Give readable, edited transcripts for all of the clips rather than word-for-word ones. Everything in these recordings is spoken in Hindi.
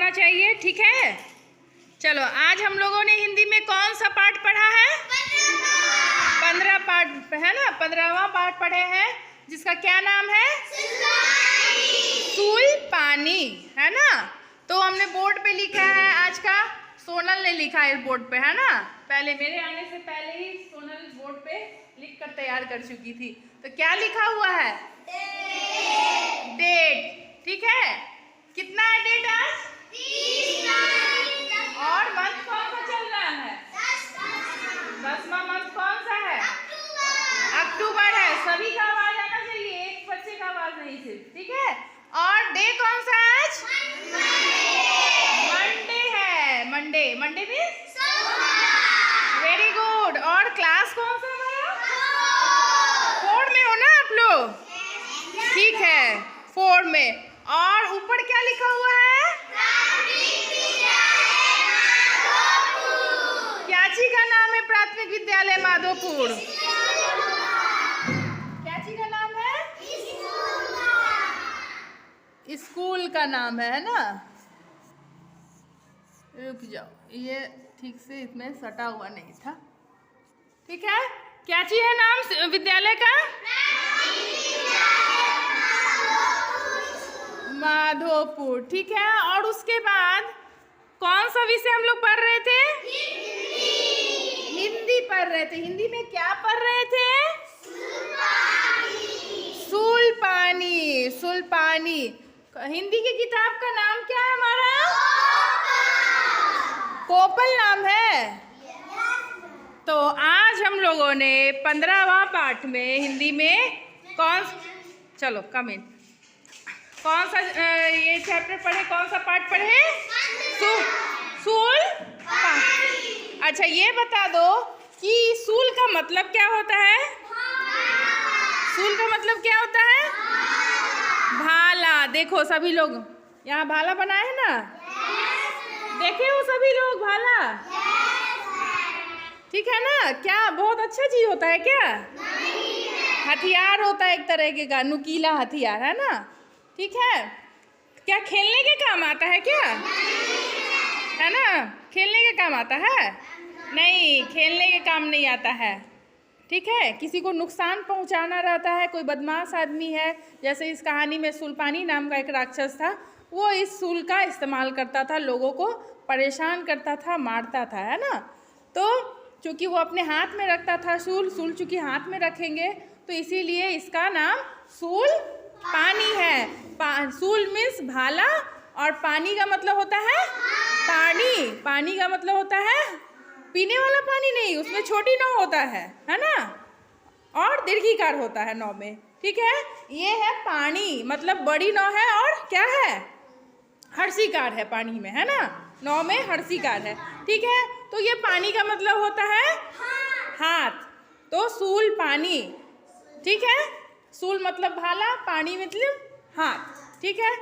होना चाहिए, ठीक है। चलो, आज हम लोगों ने हिंदी में कौन सा पाठ पढ़ा है? 15 पाठ है ना, 15वां पाठ पढ़े हैं, जिसका क्या नाम है? सूल पानी, है ना। तो हमने बोर्ड पे लिखा है आज का, सोनल ने लिखा है इस बोर्ड पे, है ना। पहले मेरे आने से पहले ही सोनल बोर्ड पे लिख कर तैयार कर चुकी थी। तो क्या लिखा हुआ है? डेट, ठीक है। कितना है डेट आज? 30 और मंथ कौन सा चल रहा है? 10वां मंथ कौन सा है? अक्टूबर है। सभी का आवाज आना चाहिए, एक बच्चे का आवाज नहीं सिर्फ, ठीक है। और डे कौन सा है आज? मंडे है। Monday, Monday means very good. और क्लास कौन सा है? 4 में हो ना आप लोग? ठीक है, 4 में। और ऊपर क्या लिखा हुआ है? क्याची का नाम है प्राथमिक विद्यालय माधोपुर। क्याची का नाम है? स्कूल का नाम है ना। रुक जाओ, ये ठीक से इसमें सटा हुआ नहीं था, ठीक है। क्याची है नाम विद्यालय का? माधोपुर, ठीक है। और उसके बाद कौन सा विषय हम लोग पढ़ रहे थे? हिंदी पढ़ रहे थे। हिंदी में क्या पढ़ रहे थे? सूल पानी, सूल पानी। हिंदी की किताब का नाम क्या है हमारा? कोपल नाम है। तो आज हम लोगों ने 15वां पाठ में हिंदी में चलो कम इन कौन सा ये चैप्टर पढ़े, कौन सा पाठ पढ़े? सूल पानी। अच्छा, ये बता दो कि सूल का मतलब क्या होता है? सूल का मतलब क्या होता है? भाला। देखो सभी लोग यहाँ भाला बनाए हैं ना, देखे हो सभी लोग भाला, ठीक है ना। क्या बहुत अच्छा चीज होता है क्या? हथियार होता है एक तरह का, नुकीला हथियार, है ना, ठीक है। क्या खेलने के काम आता है क्या? है ना, खेलने के काम आता है? नहीं, खेलने के काम नहीं आता है, ठीक है। किसी को नुकसान पहुंचाना रहता है, कोई बदमाश आदमी है, जैसे इस कहानी में सूलपानी नाम का एक राक्षस था, वो इस सूल का इस्तेमाल करता था, लोगों को परेशान करता था, मारता था, है ना। तो चूँकि वो अपने हाथ में रखता था सूल चूँकि हाथ में रखेंगे तो इसीलिए इसका नाम सूल पानी है। सूल मीन्स भाला, और पानी का मतलब होता है पानी। पानी का मतलब होता है पीने वाला पानी नहीं, उसमें छोटी नाव होता है ना, और दीर्घिकार होता है नाव में, ठीक है। ये है पानी, मतलब बड़ी नाव है, और क्या है? हर्षिकार है पानी में, है ना, नाव में हर्षिकार है, ठीक है। तो ये पानी का मतलब होता है हाथ, तो सूल पानी, ठीक है। सूल मतलब भाला, पानी मतलब हाथ, ठीक है।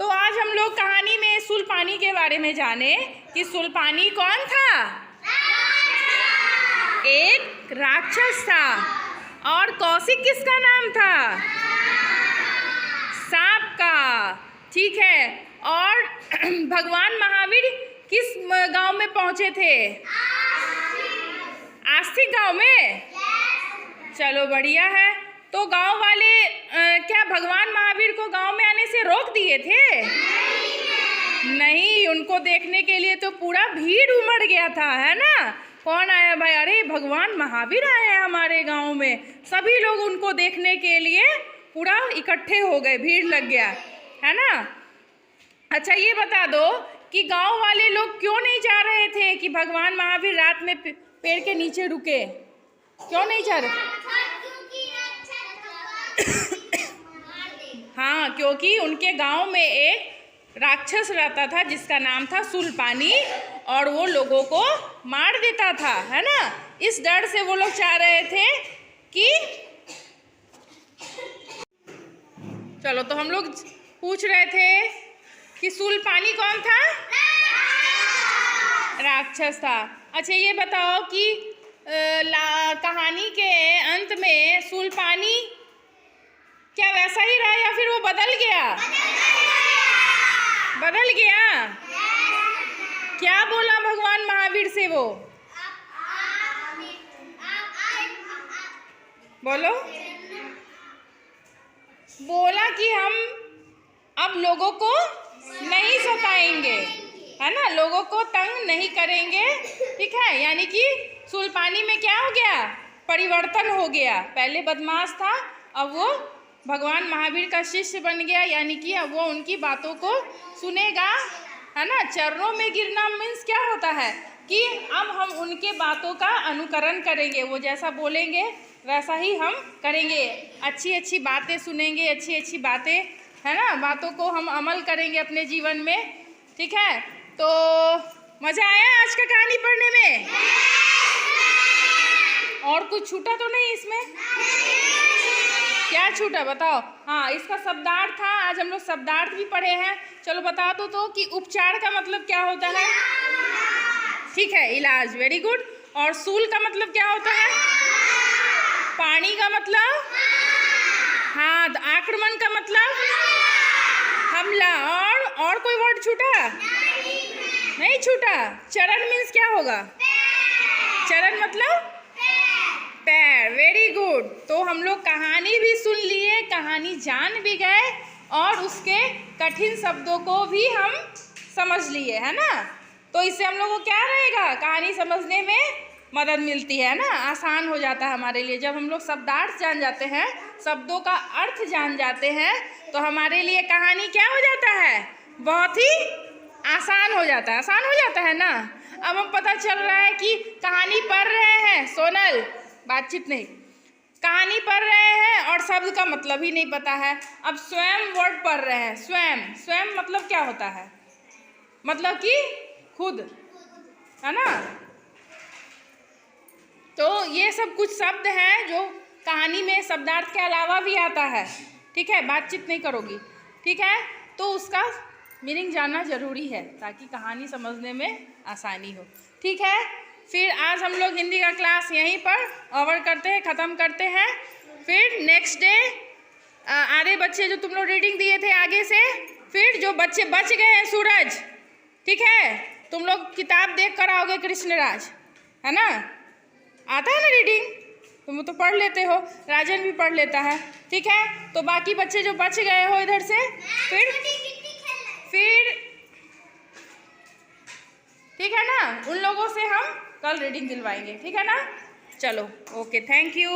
तो आज हम लोग कहानी में सूलपानी के बारे में जाने कि सूलपानी कौन था? एक राक्षस था। और कौशिक किसका नाम था? सांप का, ठीक है। और भगवान महावीर किस गांव में पहुंचे थे? आस्तिक गांव में। चलो बढ़िया है। तो गांव वाले क्या भगवान महावीर को गांव में आने से रोक दिए थे? नहीं, उनको देखने के लिए तो पूरा भीड़ उमड़ गया था, है ना। कौन आया भाई? अरे भगवान महावीर आए हैं हमारे गांव में। सभी लोग उनको देखने के लिए पूरा इकट्ठे हो गए, भीड़ लग गया, है ना। अच्छा, ये बता दो कि गांव वाले लोग क्यों नहीं चाह रहे थे कि भगवान महावीर रात में पेड़ के नीचे रुके? क्यों नहीं चाह रहे? हाँ, क्योंकि उनके गांव में एक राक्षस रहता था जिसका नाम था सूलपानी, और वो लोगों को मार देता था, है ना। इस डर से वो लोग चाह रहे थे कि चलो, तो हम लोग पूछ रहे थे कि सूलपानी कौन था? राक्षस था। अच्छा, ये बताओ कि कहानी के अंत में सूलपानी क्या वैसा ही रहा या फिर वो बदल गया? बदल गया? क्या बोला भगवान महावीर से वो? बोलो। बोला कि हम अब लोगों को नहीं सताएंगे, है ना, लोगों को तंग नहीं करेंगे, ठीक है। यानी कि सुलपानी में क्या हो गया? परिवर्तन हो गया। पहले बदमाश था, अब वो भगवान महावीर का शिष्य बन गया, यानी कि अब वो उनकी बातों को सुनेगा, है ना। चरणों में गिरना मीन्स क्या होता है कि अब हम उनके बातों का अनुकरण करेंगे, वो जैसा बोलेंगे वैसा ही हम करेंगे, अच्छी अच्छी बातें सुनेंगे, अच्छी अच्छी बातें, है ना, बातों को हम अमल करेंगे अपने जीवन में, ठीक है। तो मज़ा आया आज का कहानी पढ़ने में? और कुछ छूटा तो नहीं इसमें? क्या छूटा बताओ? हाँ, इसका शब्दार्थ था, आज हम लोग शब्दार्थ भी पढ़े हैं। चलो बता दो तो कि उपचार का मतलब क्या होता है? ठीक है, इलाज, वेरी गुड। और सूल का मतलब क्या होता है? पानी का मतलब? हाँ। आक्रमण का मतलब? हमला। और कोई वर्ड छूटा? नहीं छूटा। चरण मीन्स क्या होगा? चरण मतलब पैर, वेरी गुड। तो हम लोग कहानी भी सुन लिए, कहानी जान भी गए और उसके कठिन शब्दों को भी हम समझ लिए, है ना। तो इससे हम लोगों को क्या रहेगा? कहानी समझने में मदद मिलती है ना, आसान हो जाता है हमारे लिए। जब हम लोग शब्दार्थ जान जाते हैं, शब्दों का अर्थ जान जाते हैं, तो हमारे लिए कहानी क्या हो जाता है? बहुत ही आसान हो जाता है, आसान हो जाता है ना। अब हम पता चल रहा है कि कहानी पढ़ रहे हैं, सोनल बातचीत नहीं, कहानी पढ़ रहे हैं और शब्द का मतलब ही नहीं पता है। अब स्वयं वर्ड पढ़ रहे हैं, स्वयं, स्वयं मतलब क्या होता है? मतलब कि खुद, है ना। तो ये सब कुछ शब्द हैं जो कहानी में शब्दार्थ के अलावा भी आता है, ठीक है। बातचीत नहीं करोगी, ठीक है, तो उसका मीनिंग जानना ज़रूरी है ताकि कहानी समझने में आसानी हो, ठीक है। फिर आज हम लोग हिंदी का क्लास यहीं पर ओवर करते हैं, ख़त्म करते हैं। फिर नेक्स्ट डे आधे बच्चे जो तुम लोग रीडिंग दिए थे आगे से, फिर जो बच्चे बच गए हैं, सूरज, ठीक है, तुम लोग किताब देख कर आओगे कृष्णराज, है ना। आता है ना रीडिंग? तुम तो पढ़ लेते हो, राजन भी पढ़ लेता है, ठीक है। तो बाकी बच्चे जो बच गए हो इधर से, फिर ठीक है ना, उन लोगों से हम कल रीडिंग दिलवाएंगे, ठीक है ना। चलो, ओके, थैंक यू।